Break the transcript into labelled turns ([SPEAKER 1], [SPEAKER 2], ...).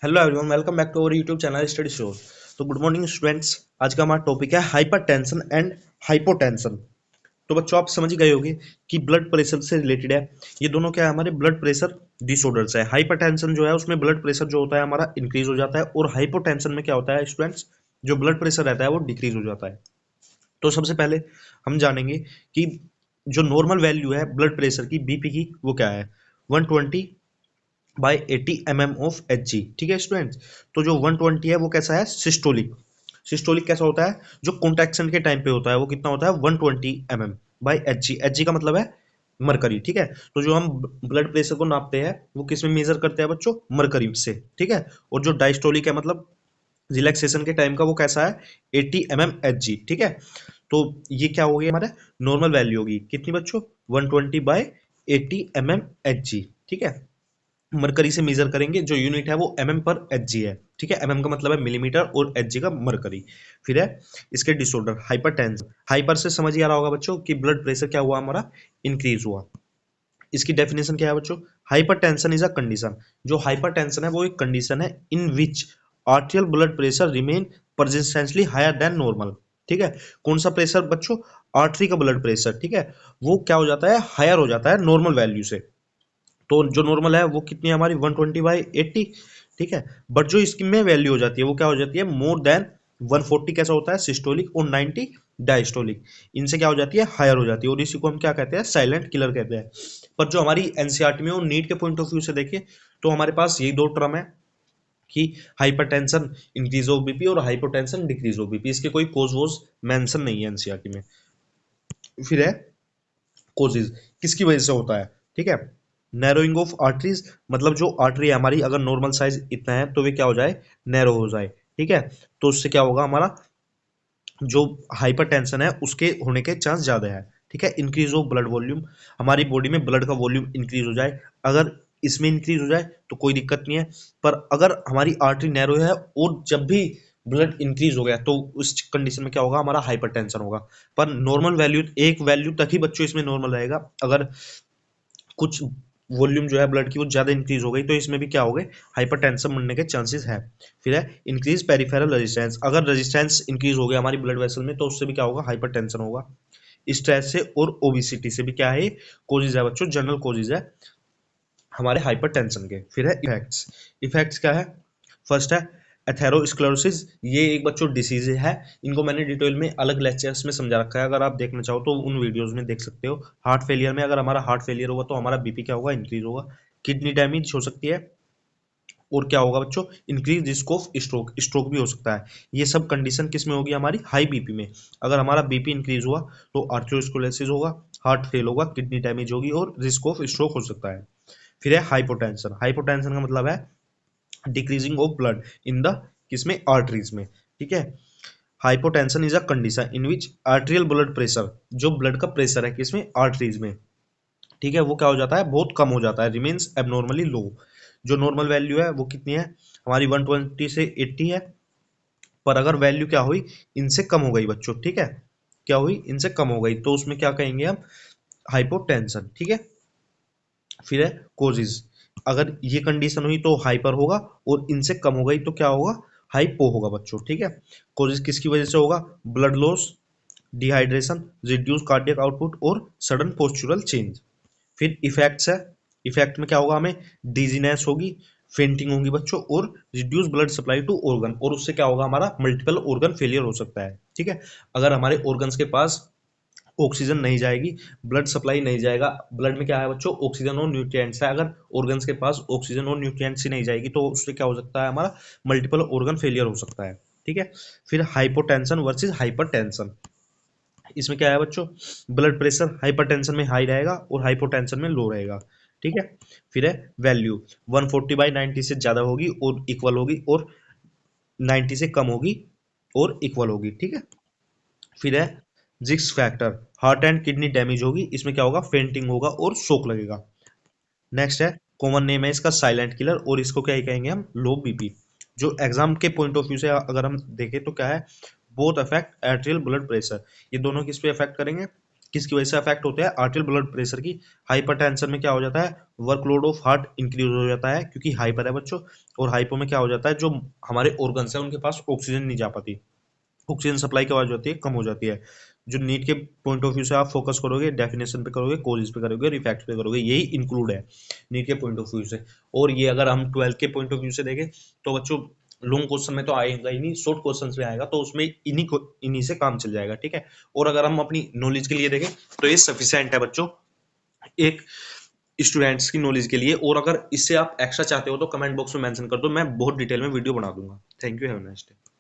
[SPEAKER 1] Hello everyone, welcome back to our YouTube channel Study Show. तो good morning students. आज का हमारा topic है हाइपरटेंशन एंड हाइपोटेंशन। तो बच्चों आप समझ गए होंगे कि ब्लड प्रेशर से रिलेटेड है। ये दोनों क्या है, हमारे ब्लड प्रेशर डिसऑर्डर्स है। हाइपरटेंशन जो है उसमें ब्लड प्रेशर जो होता है हमारा इंक्रीज हो जाता है, और हाइपोटेंशन में क्या होता है स्टूडेंट्स, जो ब्लड प्रेशर रहता है वो डिक्रीज हो जाता है। तो सबसे पहले हम जानेंगे कि जो नॉर्मल वैल्यू है ब्लड प्रेशर की, बीपी की, वो क्या है। 120 बाई 80 mm ऑफ Hg। ठीक है स्टूडेंट्स। तो जो 120 है वो कैसा है, सिस्टोलिक। सिस्टोलिक कैसा होता है, जो कॉन्ट्रैक्शन के टाइम पे होता है वो कितना होता है, 120 mm बाई Hg। Hg का मतलब है मरकरी। ठीक है। तो जो हम ब्लड प्रेशर को नापते हैं वो किस में मेजर करते हैं बच्चों, मरकरी से। ठीक है। और जो डायस्टोलिक है मतलब रिलैक्सेशन के टाइम का, वो कैसा है, 80 mm Hg। ठीक है। तो ये क्या हो गया हमारा, नॉर्मल वैल्यू होगी कितनी बच्चों, 120 बाई 80 mm Hg। ठीक है। मरकरी से मेजर करेंगे, जो यूनिट है वो mm पर Hg है। ठीक है। mm का मतलब है मिलीमीटर और Hg का मरकरी। फिर है इसके डिसऑर्डर, हाइपरटेंशन। हाइपर से समझ ही आ रहा होगा बच्चों कि ब्लड प्रेशर क्या हुआ हमारा, इंक्रीज हुआ। इसकी डेफिनेशन क्या है बच्चों, हाइपरटेंशन इज अ कंडीशन। जो हाइपरटेंशन है वो एक कंडीशन है in which arterial blood pressure remain persistently higher than normal. ठीक है। कौन सा प्रेशर बच्चों, आर्टरी का ब्लड प्रेशर। ठीक है। वो क्या हो जाता है, हायर हो जाता है नॉर्मल वैल्यू से। तो जो नॉर्मल है वो कितनी है हमारी, 120 बाई 80। ठीक है। बट जो इसकी में वैल्यू हो जाती है वो क्या हो जाती है, मोर देन 140 कैसा होता है, सिस्टोलिक, और 90 डायस्टोलिक। इनसे क्या हो जाती है, हायर हो जाती है, और इसी को हम क्या कहते हैं, साइलेंट किलर कहते हैं। पर जो हमारी एनसीईआरटी में, और नीट के पॉइंट ऑफ व्यू से देखें तो हमारे पास यही दो टर्म है कि हाइपरटेंशन इंक्रीज ऑफ बीपी और हाइपोटेंशन डिक्रीज ऑफ बीपी। इसके कोई कोज वोज मेंशन नहीं है एनसीईआरटी में। फिर है कोजेज, किसकी वजह से होता है। ठीक है। नैरोइंग ऑफ आर्टरीज, मतलब जो आर्टरी है हमारी, अगर नॉर्मल साइज इतना है तो वे क्या हो जाए, नैरो हो जाए। ठीक है। तो उससे क्या होगा, हमारा जो हाइपरटेंशन है उसके होने के चांस ज्यादा है। ठीक है। इंक्रीज ऑफ ब्लड वॉल्यूम, हमारी बॉडी में ब्लड का वॉल्यूम इंक्रीज हो जाए। अगर इसमें इंक्रीज हो जाए तो कोई दिक्कत नहीं है, पर अगर हमारी आर्टरी नैरो है और जब भी ब्लड इंक्रीज हो गया तो उस कंडीशन में क्या होगा, हमारा हाइपरटेंशन होगा। पर नॉर्मल वैल्यू, एक वैल्यू तक ही बच्चों इसमें नॉर्मल रहेगा। अगर कुछ वॉल्यूम जो है ब्लड की वो ज्यादा इंक्रीज हो गई तो इसमें भी क्या हो गए, हाइपरटेंशन बनने के चांसेस है। फिर है इंक्रीज पेरिफेरल रेजिस्टेंस, अगर रेजिस्टेंस इंक्रीज हो गया हमारी ब्लड वेसल में तो उससे भी क्या होगा, हाइपरटेंशन होगा। स्ट्रेस से और ओबिसिटी से भी क्या है, कोजेज है बच्चों, जनरल कोजेज है हमारे हाइपरटेंशन के। फिर है इफेक्ट्स। इफेक्ट्स क्या है, फर्स्ट है एथेरोस्क्लेरोसिस। ये एक बच्चों डिसीज है, इनको मैंने डिटेल में अलग लेक्चर्स में समझा रखा है, अगर आप देखना चाहो तो उन वीडियोस में देख सकते हो। हार्ट फेलियर में, अगर हमारा हार्ट फेलियर होगा तो हमारा बीपी क्या होगा, इंक्रीज होगा। किडनी डैमेज हो सकती है, और क्या होगा बच्चों, increase risk of stroke, stroke भी हो सकता है। ये सब कंडीशन किस में होगी, हमारी हाई बीपी में। अगर हमारा बीपी इंक्रीज हुआ तो आर्थ्रोस्क्लेरोसिस होगा, हार्ट फेल होगा, किडनी डैमेज होगी, और रिस्क ऑफ स्ट्रोक हो सकता है। फिर है हाइपोटेंशन। हाइपोटेंशन का मतलब है decreasing of blood in the, किसमें, आर्टरीज में। ठीक है। Hypotension is a condition in which arterial blood pressure, जो ब्लड का प्रेशर है किसमें, आर्टरीज में। ठीक है। वो क्या हो जाता है, बहुत कम हो जाता है, रिमेन्स एबनॉर्मली लो। जो नॉर्मल वैल्यू है वो कितनी है हमारी, 120 से 80 है। पर अगर वैल्यू क्या हुई, इनसे कम हो गई बच्चों। ठीक है। क्या हुई, इनसे कम हो गई, तो उसमें क्या कहेंगे हम, हाइपोटेंशन। ठीक है। फिर है कोजिज, अगर ये कंडीशन हुई तो हाइपर होगा, और इनसे कम हो गई तो क्या होगा, हाइपो होगा बच्चों। ठीक है। कोजिज किसकी वजह से होगा, blood loss, dehydration, reduce cardiac output, और सडन पोस्चुरल चेंज। फिर इफेक्ट्स है, इफेक्ट में क्या होगा, हमें डिजीनेस होगी, फेंटिंग होगी बच्चों, और reduce blood supply to organ, और उससे क्या होगा, हमारा मल्टीपल ऑर्गन फेलियर हो सकता है। ठीक है। अगर हमारे ऑर्गन्स के पास ऑक्सीजन नहीं जाएगी, ब्लड सप्लाई नहीं जाएगा, ब्लड में क्या है बच्चों, ऑक्सीजन और न्यूट्रिएंट्स है, अगर ऑर्गन्स के पास ऑक्सीजन और न्यूट्रिएंट्स ही नहीं जाएगी तो उससे क्या हो सकता है, हमारा मल्टीपल ऑर्गन फेलियर हो सकता है। ठीक है। फिर हाइपोटेंशन वर्सेस हाइपरटेंशन, इसमें क्या है बच्चों, ब्लड प्रेशर हाइपरटेंशन में हाई रहेगा और हाइपोटेंशन में लो रहेगा। ठीक है। फिर है वैल्यू, 140/90 से ज्यादा होगी और इक्वल होगी, और 90 से कम होगी और इक्वल होगी। ठीक है। फिर है जिक्स factor, heart and kidney damage होगी, इसमें क्या होगा, फेंटिंग होगा और शोक लगेगा। नेक्स्ट है, कॉमन नेम है इसका साइलेंट किलर, और इसको क्या ही कहेंगे हम, लो बीपी। जो एग्जाम के पॉइंट ऑफ व्यू से अगर हम देखें तो क्या है, both affect atrial blood pressure. ये दोनों किस पे अफेक्ट करेंगे, किसकी वजह से अफेक्ट होते हैं, आर्टियल ब्लड प्रेशर की। हाइपरटेंशन में क्या हो जाता है, वर्कलोड ऑफ हार्ट इंक्रीज हो जाता है क्योंकि हाइपर है बच्चों, और हाइपो में क्या हो जाता है, जो हमारे ऑर्गन्स है उनके पास ऑक्सीजन नहीं जा पाती, ऑक्सीजन सप्लाई की आवाज होती है, कम हो जाती है। जो नीट के पॉइंट ऑफ व्यू से आप फोकस करोगे, डेफिनेशन पे करोगे, कोजेस पे करोगे, रिफैक्ट पे करोगे, यही इंक्लूड है नीट के पॉइंट ऑफ व्यू से। और ये अगर हम 12 के पॉइंट ऑफ व्यू से देखें तो बच्चों लॉन्ग क्वेश्चन में तो आएगा ही नहीं, शॉर्ट क्वेश्चन में आएगा, तो उसमें इन्हीं से काम चल जाएगा, ठीक है। और अगर हम अपनी नॉलेज के लिए देखें तो ये सफिशिएंट है बच्चों एक स्टूडेंट्स की नॉलेज के लिए। और अगर इससे आप एक्स्ट्रा चाहते हो तो कमेंट बॉक्स में मेंशन कर दो, मैं बहुत डिटेल में वीडियो बना दूंगा। Thank you, have a nice day.